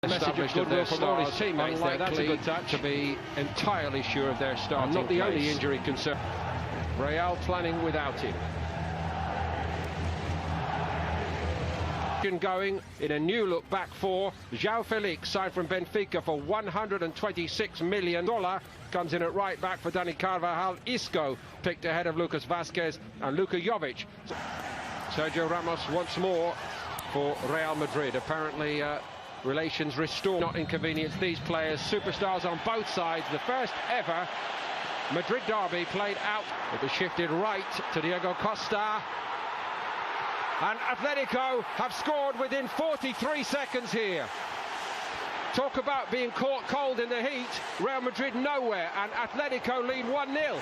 Established of goodwill from all his teammates there. That's a good touch. To be entirely sure of their starting not the only injury concern. Real planning without him. Going in a new look back four. João Felix signed from Benfica for $126 million. Comes in at right back for Dani Carvajal. Isco picked ahead of Lucas Vázquez and Luka Jovic. Sergio Ramos once more for Real Madrid. Apparently relations restored, not inconvenience these players. Superstars on both sides. The first ever Madrid derby played out. It was shifted right to Diego Costa. And Atletico have scored within 43 seconds here. Talk about being caught cold in the heat. Real Madrid nowhere, and Atletico lead 1-0.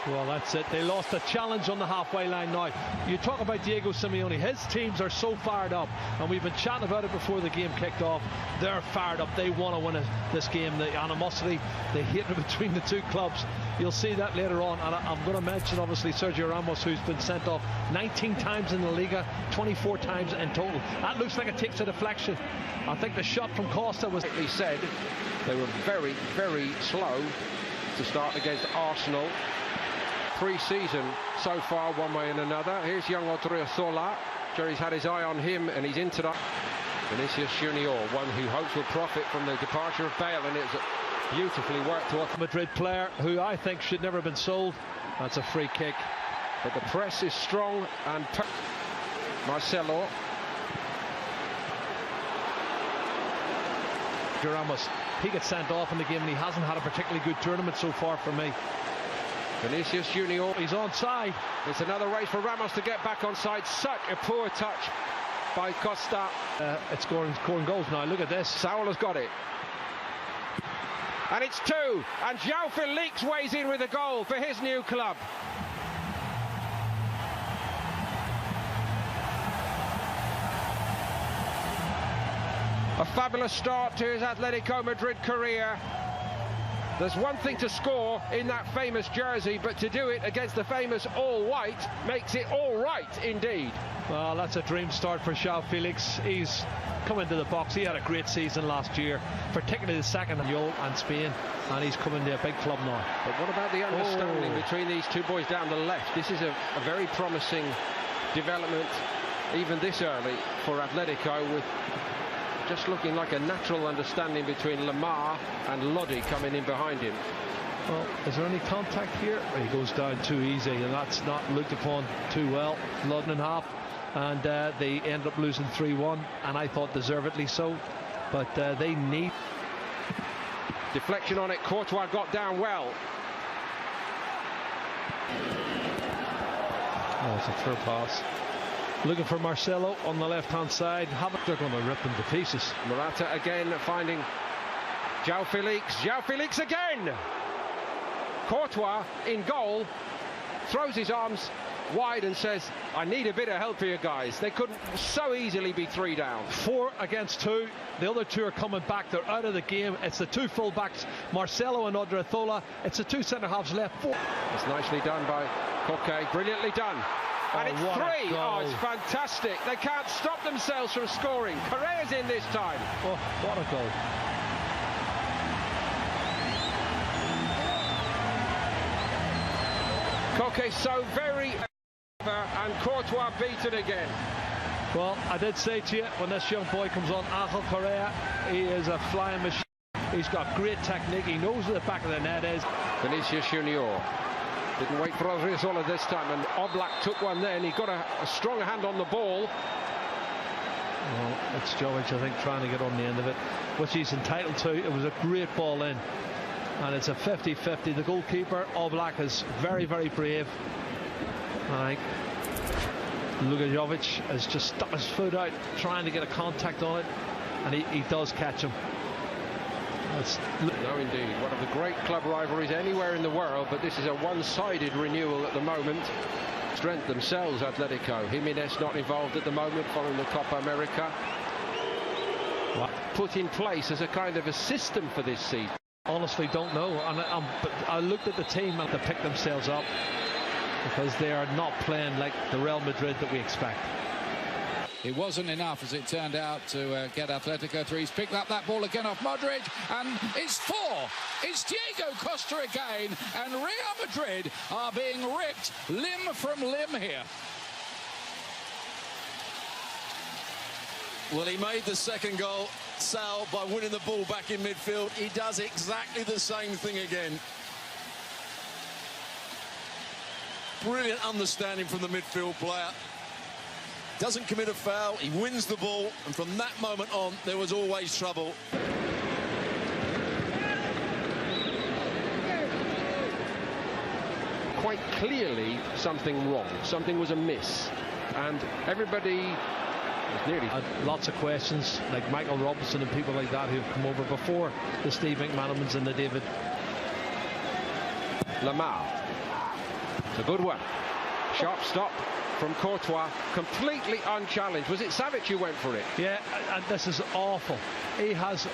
Well, that's it. They lost a challenge on the halfway line now. You talk about Diego Simeone. His teams are so fired up, and we've been chatting about it before the game kicked off. They're fired up. They want to win this game. The animosity, the hatred between the two clubs. You'll see that later on. And I'm going to mention, obviously, Sergio Ramos, who's been sent off 19 times in the Liga, 24 times in total. That looks like it takes a deflection. I think the shot from Costa was... He said they were very, very slow to start against Arsenal. Pre-season so far, one way and another. Here's young Odriozola. Jerry's had his eye on him, and he's into that. Vinicius Junior, one who hopes will profit from the departure of Bale, and it's beautifully worked to Madrid player who I think should never have been sold. That's a free kick. But the press is strong, and Marcelo. Ramos, he gets sent off in the game, and he hasn't had a particularly good tournament so far for me. Vinicius Junior, he's onside. It's another race for Ramos to get back onside. Such a poor touch by Costa. It's scoring goals now. Look at this. Saul has got it. And it's two. And João Felix weighs in with a goal for his new club. A fabulous start to his Atletico Madrid career. There's one thing to score in that famous jersey, but to do it against the famous all-white makes it all right indeed. Well, that's a dream start for João Felix. He's come into the box. He had a great season last year, particularly the second in Real and Spain, and he's coming to a big club now. But what about the understanding between these two boys down the left? This is a very promising development, even this early, for Atletico, with just looking like a natural understanding between Lamar and Lodi coming in behind him. Well, is there any contact here? He goes down too easy, and that's not looked upon too well. Lodi in half, and they end up losing 3-1, and I thought deservedly so. But they need... Deflection on it. Courtois got down well. Oh, it's a through pass. Looking for Marcelo on the left-hand side. They're going to rip him to pieces. Morata again finding João Felix. João Felix again! Courtois in goal. Throws his arms wide and says, I need a bit of help here, guys. They couldn't so easily be 3 down. 4 against 2. The other 2 are coming back. They're out of the game. It's the 2 full-backs, Marcelo and Odriozola. It's the 2 centre-halves left. 4. It's nicely done by Koke. Brilliantly done. And it's 3. Oh, it's fantastic. They can't stop themselves from scoring. Correa's in this time. Oh, what a goal. Koke so very... and Courtois beaten again. Well, I did say to you, when this young boy comes on, Angel Correa, he is a flying machine. He's got great technique. He knows where the back of the net is. Vinicius Junior. Didn't wait for Odriozola this time, and Oblak took one then. He got a strong hand on the ball. Well, it's Jovic, I think, trying to get on the end of it, which he's entitled to. It was a great ball in, and it's a 50-50. The goalkeeper, Oblak, is very, very brave. I think Luka Jovic has just stuck his foot out, trying to get a contact on it, and he does catch him. No, indeed. One of the great club rivalries anywhere in the world, but this is a one-sided renewal at the moment. Strength themselves, Atletico. Jimenez not involved at the moment following the Copa America. What put in place as a kind of a system for this season? Honestly, don't know. But I looked at the team and they picked themselves up, because they are not playing like the Real Madrid that we expect. It wasn't enough, as it turned out, to get Atletico through. He's picked up that ball again off Modric, and it's 4. It's Diego Costa again, and Real Madrid are being ripped limb from limb here. Well, he made the second goal, Sal, by winning the ball back in midfield. He does exactly the same thing again. Brilliant understanding from the midfield player. Doesn't commit a foul, he wins the ball, and from that moment on, there was always trouble. Quite clearly something wrong, something was amiss, and everybody was nearly... Lots of questions, like Michael Robinson and people like that who've come over before the Steve McManamans and the David. Lamar, it's a good one. Sharp stop from Courtois, completely unchallenged. Was it Savic who went for it? Yeah, and this is awful. He has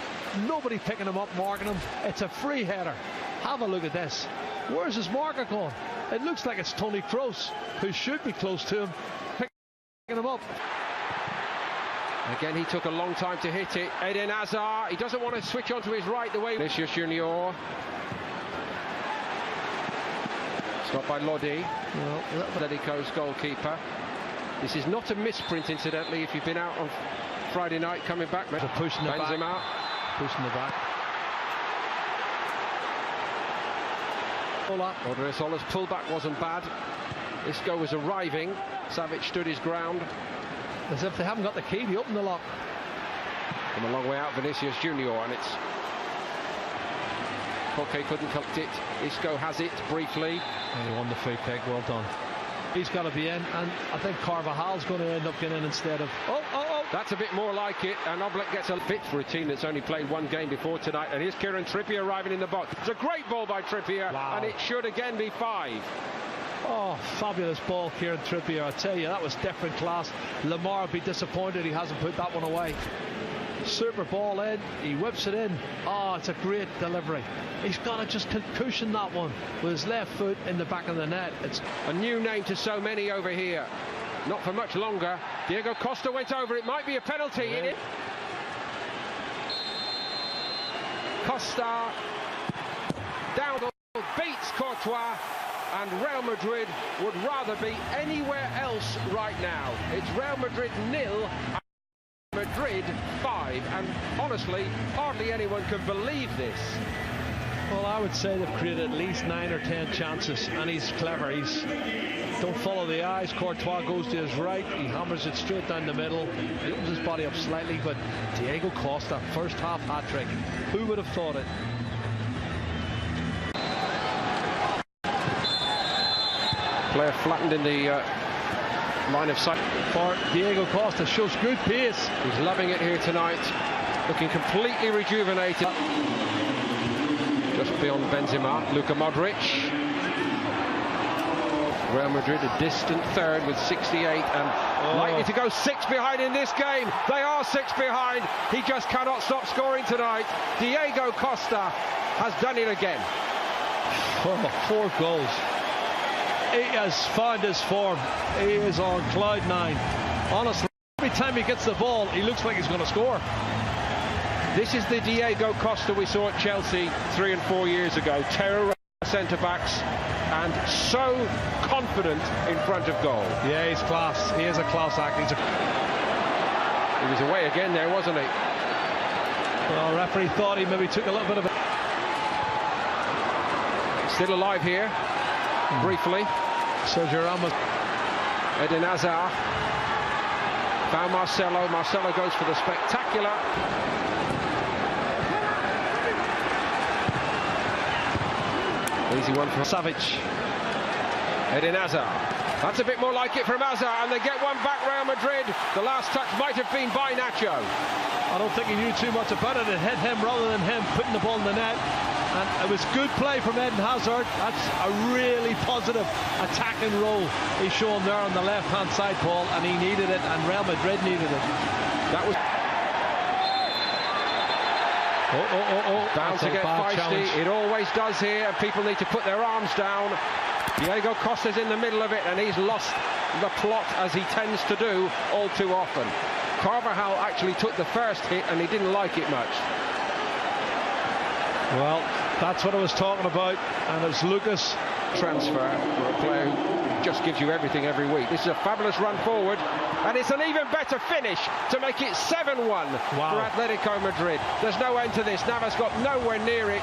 nobody picking him up, marking him. It's a free header. Have a look at this. Where's his marker gone? It looks like it's Toni Kroos, who should be close to him, picking him up. Again, he took a long time to hit it. Eden Hazard, he doesn't want to switch onto his right the way... Vinicius Junior. Stopped by Lodi, Atletico's goalkeeper. This is not a misprint, incidentally, if you've been out on Friday night coming back. Pushing the back. Pushing the back. Odriosola's pullback wasn't bad. Isco was arriving. Savic stood his ground. As if they haven't got the key to open the lock. From a long way out, Vinicius Junior, and it's... Koke couldn't collect it. Isco has it briefly. And he won the free kick. Well done. He's got to be in, and I think Carvajal's going to end up getting in instead of... Oh! That's a bit more like it, and Oblak gets a fit for a team that's only played one game before tonight. And here's Kieran Trippier arriving in the box. It's a great ball by Trippier, wow. And it should again be 5. Oh, fabulous ball, Kieran Trippier. I tell you, that was different class. Lamar would be disappointed he hasn't put that one away. Super ball in, he whips it in. Oh, it's a great delivery. He's got to just cushion that one with his left foot in the back of the net. It's a new name to so many over here. Not for much longer. Diego Costa went over. It might be a penalty in it. Costa down beats Courtois, and Real Madrid would rather be anywhere else right now. It's Real Madrid 0. Madrid 5, and honestly, hardly anyone can believe this. Well, I would say they've created at least 9 or 10 chances, and he's clever. He's don't follow the eyes. Courtois goes to his right, he hammers it straight down the middle, he opens his body up slightly, but Diego Costa, first half hat-trick. Who would have thought it? Player flattened in the line of sight for Diego Costa, shows good pace. He's loving it here tonight, looking completely rejuvenated. Just beyond Benzema, Luka Modric. Real Madrid a distant third with 68 and likely to go 6 behind in this game. They are 6 behind. He just cannot stop scoring tonight. Diego Costa has done it again. 4 goals. He has found his form. He is on cloud 9. Honestly, every time he gets the ball, he looks like he's going to score. This is the Diego Costa we saw at Chelsea 3 and 4 years ago. Terror centre-backs and so confident in front of goal. Yeah, he's class. He is a class act. He was away again there, wasn't he? Well, referee thought he maybe took a little bit of it. Still alive here. Briefly. Sergio Ramos. Eden Hazard. Found Marcelo. Marcelo goes for the spectacular. Easy one from Savic. Eden Hazard. That's a bit more like it from Hazard, and they get one back, Real Madrid. The last touch might have been by Nacho. I don't think he knew too much about it. It hit him rather than him putting the ball in the net. And it was good play from Eden Hazard. That's a really positive attacking role he's shown there on the left-hand side, Paul, and he needed it, and Real Madrid needed it. That was... Bound to get feisty. Challenge. It always does here, and people need to put their arms down. Diego Costa's in the middle of it, and he's lost the plot, as he tends to do all too often. Carvajal actually took the first hit, and he didn't like it much. Well, that's what I was talking about, and it's Lucas. Transfer for a player who just gives you everything every week. This is a fabulous run forward, and it's an even better finish to make it 7-1 for Atletico Madrid. There's no end to this. Navas got nowhere near it.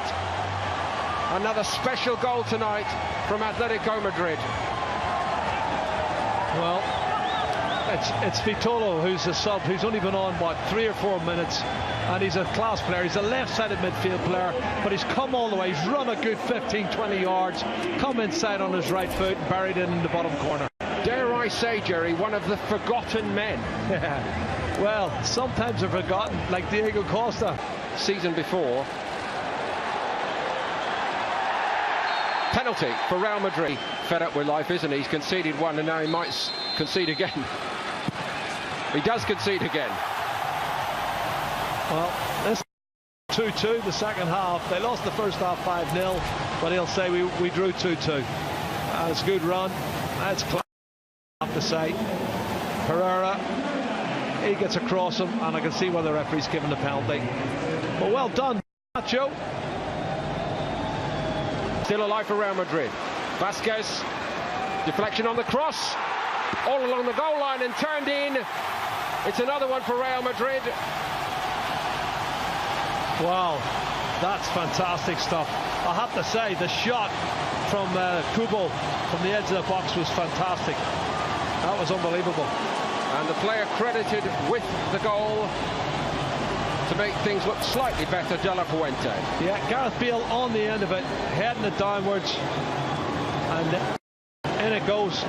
Another special goal tonight from Atletico Madrid. Well, it's Vitolo who's the sub, who's only been on, what, 3 or 4 minutes, and he's a class player. He's a left-sided midfield player, but he's come all the way. He's run a good 15-20 yards, come inside on his right foot, and buried it in the bottom corner. Dare I say, Jerry, one of the forgotten men. Well, sometimes they're forgotten, like Diego Costa. Season before. Penalty for Real Madrid. Fed up with life, isn't he? He's conceded one, and now he might concede again. He does concede again. Well, this 2-2 the second half. They lost the first half 5-0, but he'll say we drew 2-2. That's a good run. That's class, I have to say. Herrera, he gets across him, and I can see why the referee's given the penalty. But well done, Nacho. Still alive for Real Madrid. Vasquez, deflection on the cross, all along the goal line and turned in. It's another one for Real Madrid. Wow, that's fantastic stuff. I have to say, the shot from Kubo from the edge of the box was fantastic. That was unbelievable. And the player credited with the goal to make things look slightly better, De La Fuente. Yeah, Gareth Bale on the end of it, heading it downwards, and in it goes.